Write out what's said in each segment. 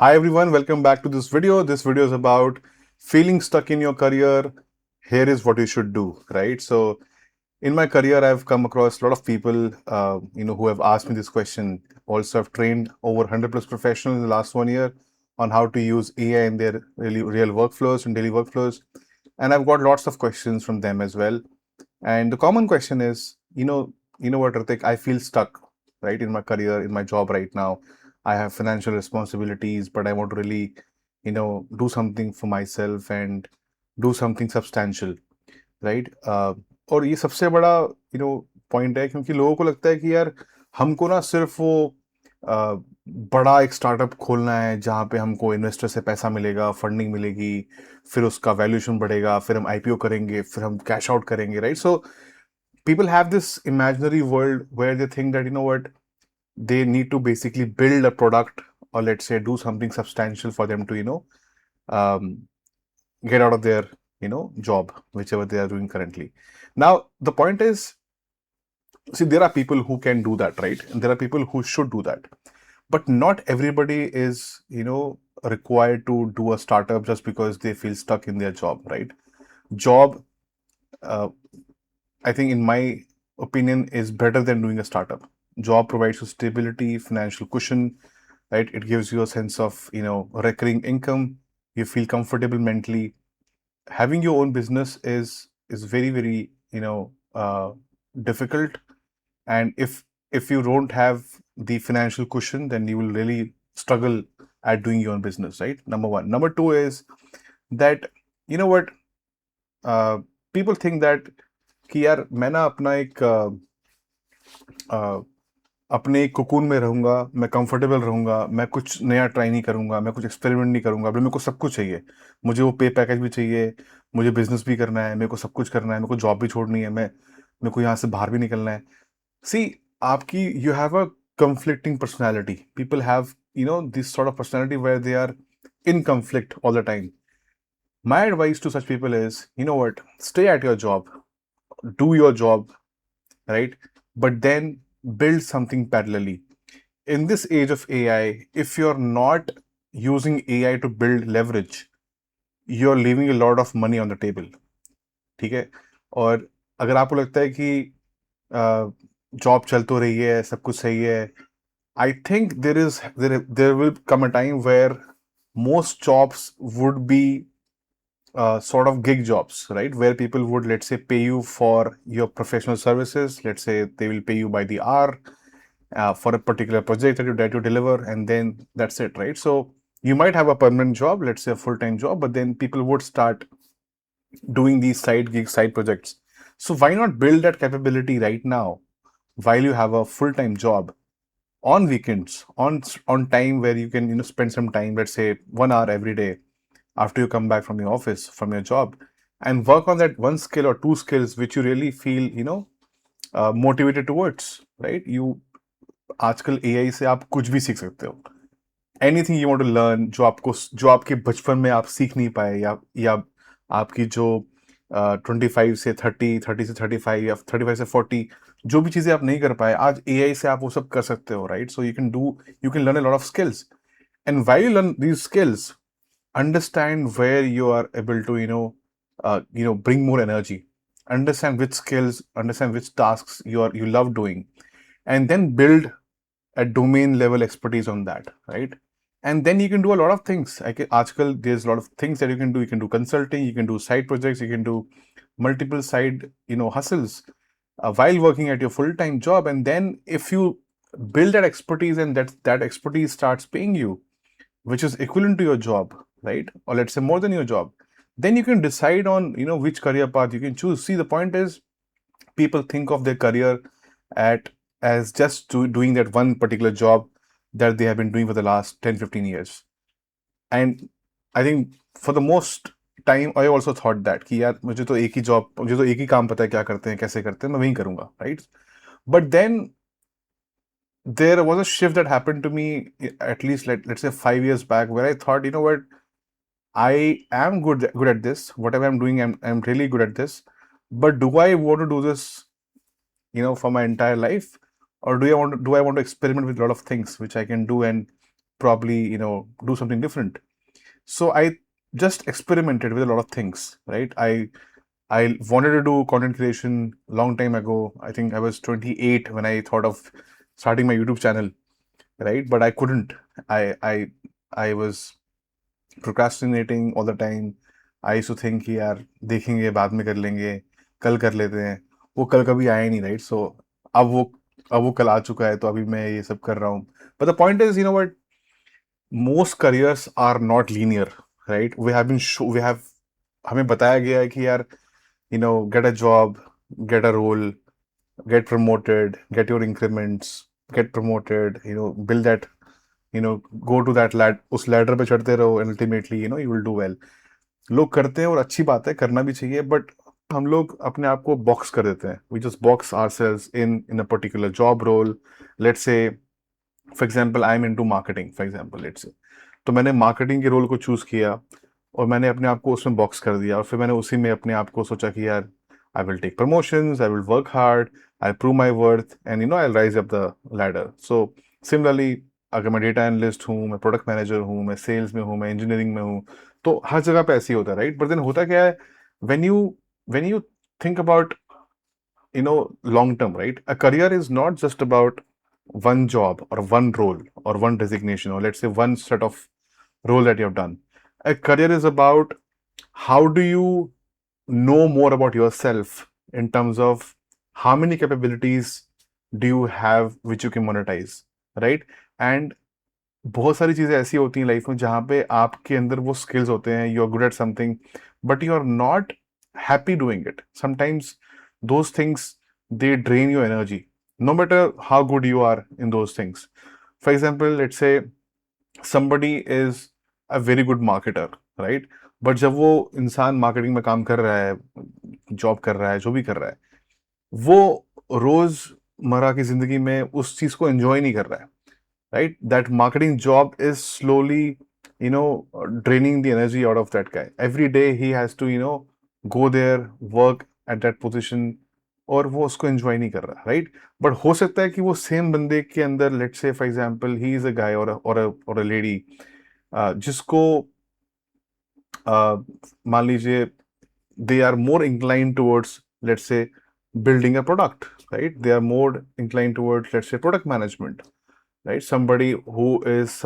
Hi everyone, welcome back to this video. This video is about feeling stuck in your career. Here is what you should do, right? So in my career, I've come across a lot of people, who have asked me this question. Also, I've trained over 100 plus professionals in the last 1 year on how to use AI in their really real workflows and daily workflows. And I've got lots of questions from them as well. And the common question is, what, Ritik, I feel stuck, right, in my career, in my job right now. I have financial responsibilities, but I want to really, do something for myself and do something substantial, right और ये सबसे बड़ा point है क्योंकि लोगों को लगता है कि यार हमको ना सिर्फ वो बड़ा एक स्टार्टअप खोलना है जहाँ पे हमको इन्वेस्टर से पैसा मिलेगा, फंडिंग मिलेगी, फिर उसका वैल्यूएशन बढ़ेगा, फिर हम आईपीओ करेंगे, फिर हम कैश आउट करेंगे, right? So people have this imaginary world where they think that what they need to basically build a product, or let's say do something substantial for them to um, get out of their job, whichever they are doing currently. Now the point is, see, there are people who can do that, right? And there are people who should do that, but not everybody is required to do a startup just because they feel stuck in their job, right? Job, uh, I think, in my opinion, is better than doing a startup. Job provides you stability, financial cushion, right? It gives you a sense of recurring income. You feel comfortable mentally. Having your own business is very, very difficult, and if you don't have the financial cushion, then you will really struggle at doing your own business, right? Number one. Number two is that what, people think that कि यार मैं ना अपना एक अपने cocoon में रहूंगा, मैं कंफर्टेबल रहूंगा, मैं कुछ नया ट्राई नहीं करूंगा, मैं कुछ एक्सपेरिमेंट नहीं करूंगा, अभी मेरे को सब कुछ चाहिए, मुझे वो पे पैकेज भी चाहिए, मुझे बिजनेस भी करना है, मेरे को सब कुछ करना है, मेरे को जॉब भी छोड़नी है, मेरे को यहाँ से बाहर भी निकलना है। सी, आपकी you have a conflicting personality. People have this sort of personality where they are in conflict all the time. My advice to such people is, what, stay at your job, do your job, right? But then build something parallelly. In this age of AI, if you're not using AI to build leverage, you're leaving a lot of money on the table. ठीक है? और अगर आपको लगता है कि job चल तो रही है, सब कुछ सही है, I think there will come a time where most jobs would be sort of gig jobs, right? Where people would, let's say, pay you for your professional services. Let's say they will pay you by the hour for a particular project that you deliver, and then that's it, right? So you might have a permanent job, let's say a full-time job, but then people would start doing these side gigs, side projects. So why not build that capability right now while you have a full-time job, on weekends, on time where you can spend some time, let's say 1 hour every day after you come back from your office, from your job, and work on that one skill or two skills which you really feel motivated towards, right? You, आजकल AI से आप कुछ भी सीख सकते हो, anything you want to learn, जो आपके बचपन में आप सीख नहीं पाए, या आपकी जो 25 से 30, 30 से 35, या 35 से 40, जो भी चीजें आप नहीं कर पाए, आज एआई से आप वो सब कर सकते हो, right? So you can learn a lot of skills, and while you learn these skills, understand where you are able to bring more energy, understand which skills, understand which tasks you love doing, and then build a domain level expertise on that, right? And then you can do a lot of things. Like article, there's a lot of things that you can do. You can do consulting, you can do side projects, you can do multiple side hustles while working at your full-time job. And then if you build that expertise, and that expertise starts paying you, which is equivalent to your job, right? Or let's say more than your job, then you can decide on which career path you can choose. See, the point is, people think of their career at as just doing that one particular job that they have been doing for the last 10, 15 years. And I think for the most time I also thought that कि यार मुझे तो एक ही job, मुझे तो एक ही काम पता है क्या करते हैं, कैसे करते हैं, मैं वही करूंगा, right? But then there was a shift that happened to me, at least let's say 5 years back, where I thought, what, I am good at this. Whatever I'm doing, I'm really good at this. But do I want to do this, for my entire life, or do I want to experiment with a lot of things which I can do and probably, do something different. So I just experimented with a lot of things, right? I wanted to do content creation long time ago. I think I was 28 when I thought of starting my YouTube channel, right? But I couldn't. I was procrastinating all the time. I used to think कि यार देखेंगे, बाद में कर लेंगे, कल कर लेते हैं. वो कल कभी आया ही नहीं, right? So अब वो कल आ चुका है, तो अभी मैं ये सब कर रहा हूँ. But the point is, what, most careers are not linear, right? We have हमें बताया गया है कि यार, get a job, get a role, get promoted, get your increments, get promoted, build that, go to that उस ladder पे चढ़ते रहो, and ultimately, you will do well. लोग करते हैं और अच्छी बात है, करना भी चाहिए, बट हम लोग अपने आप को बॉक्स कर देते हैं. We just box ourselves in a particular job role. Let's say, for example, I'm into marketing, for example, let's say. तो मैंने मार्केटिंग के रोल को चूज किया और मैंने अपने आप को उसमें बॉक्स कर दिया, और फिर मैंने उसी में अपने आप को सोचा कि यार, I will take promotions, I will work hard, I prove my worth, and I rise up the ladder. So similarly, अगर मैं डेटा एनालिस्ट हूँ, मैं प्रोडक्ट मैनेजर हूँ, मैं सेल्स में हूँ, मैं इंजीनियरिंग में हूँ, तो हर जगह पे ऐसे ही होता है, राइट? बट देन होता क्या है, when you think about, long term, right? A career is not just about one job or one role or one designation, or let's say one set of role that you have done. A career is about how do you know more about yourself in terms of how many capabilities do you have which you can monetize, right? And बहुत सारी चीज़ें ऐसी होती हैं life में जहाँ पे आपके अंदर वो स्किल्स होते हैं, you are good at something, but you are not happy doing it. Sometimes those things, they drain your energy, no matter how good you are in those things. For example, let's say somebody is a very good marketer, right? But जब वो इंसान marketing में काम कर रहा है, job कर रहा है, जो भी कर रहा है, वो रोजमर्रा की जिंदगी में उस चीज को एंजॉय नहीं कर रहा है, right? That marketing job is slowly, draining the energy out of that guy. Every day he has to, go there, work at that position, और वो उसको एंजॉय नहीं कर रहा, राइट? बट हो सकता है कि वो सेम बंदे के अंदर, let's say for example, he is a guy और अ लेडी जिसको मान लीजिए they are more inclined towards, let's say, building a product, right? They are more inclined towards, let's say, product management, right? Somebody who is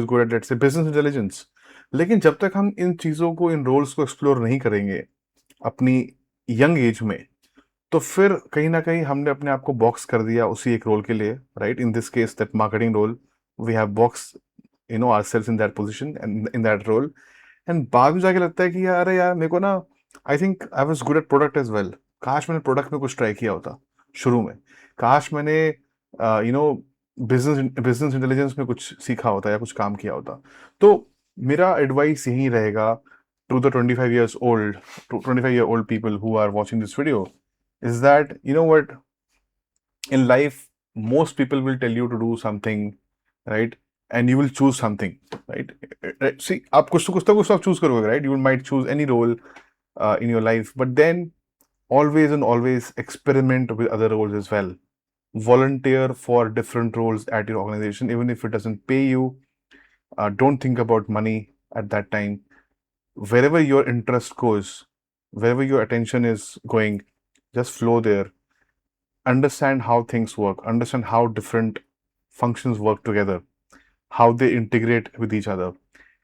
good at, let's say, business intelligence. लेकिन जब तक हम इन चीज़ों को, इन roles को explore नहीं करेंगे अपनी यंग एज में, तो फिर कहीं ना कहीं हमने अपने आप को बॉक्स कर दिया उसी एक रोल के लिए, right? In this case that marketing role, we have box, ourselves in that position and in that role. And बाद में जाके लगता है कि यार, अरे यार, मेरे को ना, I think I was good at product as well. काश मैंने प्रोडक्ट में कुछ ट्राई किया होता शुरू में. काश मैंने बिजनेस इंटेलिजेंस में कुछ सीखा होता या कुछ काम किया होता. तो मेरा एडवाइस यही रहेगा to the 25 year old people who are watching this video, is that, what, in life most people will tell you to do something, right? And you will choose something, right? See, आप कुछ तो कुछ आप choose करोगे, right? You might choose any role in your life, but then always and always experiment with other roles as well. Volunteer for different roles at your organization, even if it doesn't pay you. Don't think about money at that time. Wherever your interest goes, wherever your attention is going, just flow there. Understand how things work, understand how different functions work together, how they integrate with each other.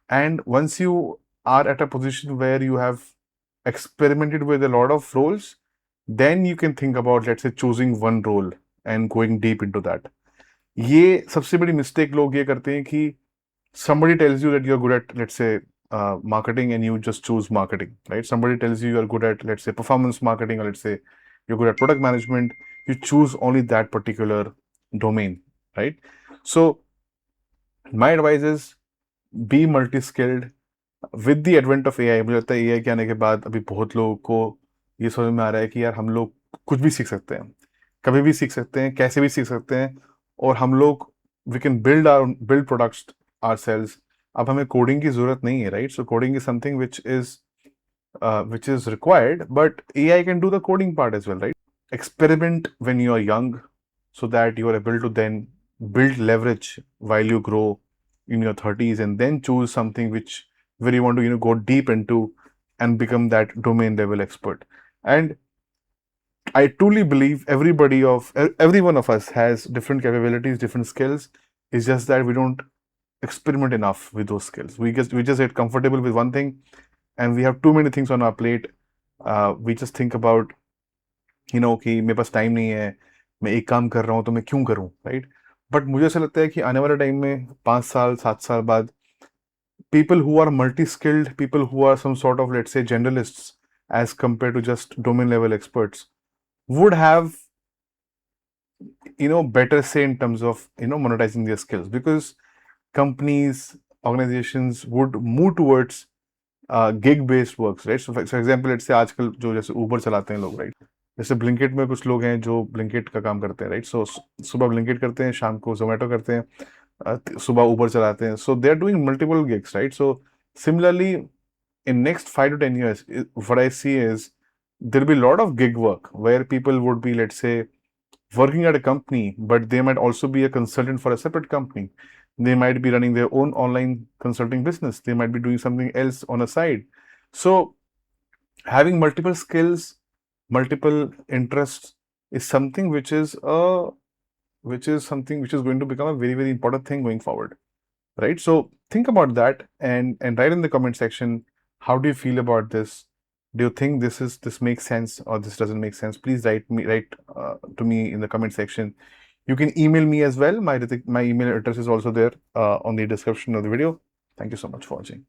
And once you are at a position where you have experimented with a lot of roles, then you can think about, let's say, choosing one role and going deep into that. ये सबसे बड़ी mistake लोग ये करते हैं कि somebody tells you that you're good at, let's say, marketing, and you just choose marketing, right? Somebody tells you you're good at, let's say, performance marketing, or let's say you're good at product management, you choose only that particular domain, right? So my advice is, be multi-skilled. With the advent of AI, मुझे लगता है AI के आने के बाद अभी बहुत लोगों को ये समझ में आ रहा है कि यार, हम लोग कुछ भी सीख सकते हैं, कभी भी सीख सकते हैं, कैसे भी सीख सकते हैं, और हम लोग, we can build products ourselves. अब हमें कोडिंग की जरूरत नहीं है, right? So coding is something which is required, but AI can do the coding part as well, right? Experiment when you are young, so that you are able to then build leverage while you grow, in your 30s and then choose something which where you want to go deep into and become that domain level expert. And I truly believe every one of us has different capabilities, different skills. It's just that we don't experiment enough with those skills. We just get comfortable with one thing, and we have too many things on our plate. We just think about कि मेरे पास time नहीं है, मैं एक काम कर रहा हूँ तो मैं क्यों करूँ, राइट? बट मुझे ऐसा लगता है कि आने वाले टाइम में 5 साल 7 साल बाद people who are multi-skilled, people who are some sort of, let's say, generalists as compared to just domain level experts would have better say in terms of monetizing their skills, because companies, organizations would move towards gig based works, right? So for example, let's say आजकल जो जैसे Uber चलाते हैं लोग, right? जैसे Blinkit में कुछ लोग हैं जो ब्लिंकिट का काम करते हैं, राइट? सो सुबह ब्लिंकिट करते हैं, शाम को जोमेटो करते हैं, सुबह ऊबर चलाते हैं. So they are doing multiple gigs, right? So similarly in next 5 to 10 years, what I see is there'll be a lot of gig work where people would be, let's say, working at a company, but they might also be a consultant for a separate company. They might be running their own online consulting business. They might be doing something else on a side. So having multiple skills, multiple interests is something which is going to become a very, very important thing going forward, right? So think about that and write in the comment section, how do you feel about this? Do you think this makes sense or this doesn't make sense? Please write to me in the comment section. You can email me as well. My email address is also there on the description of the video. Thank you so much for watching.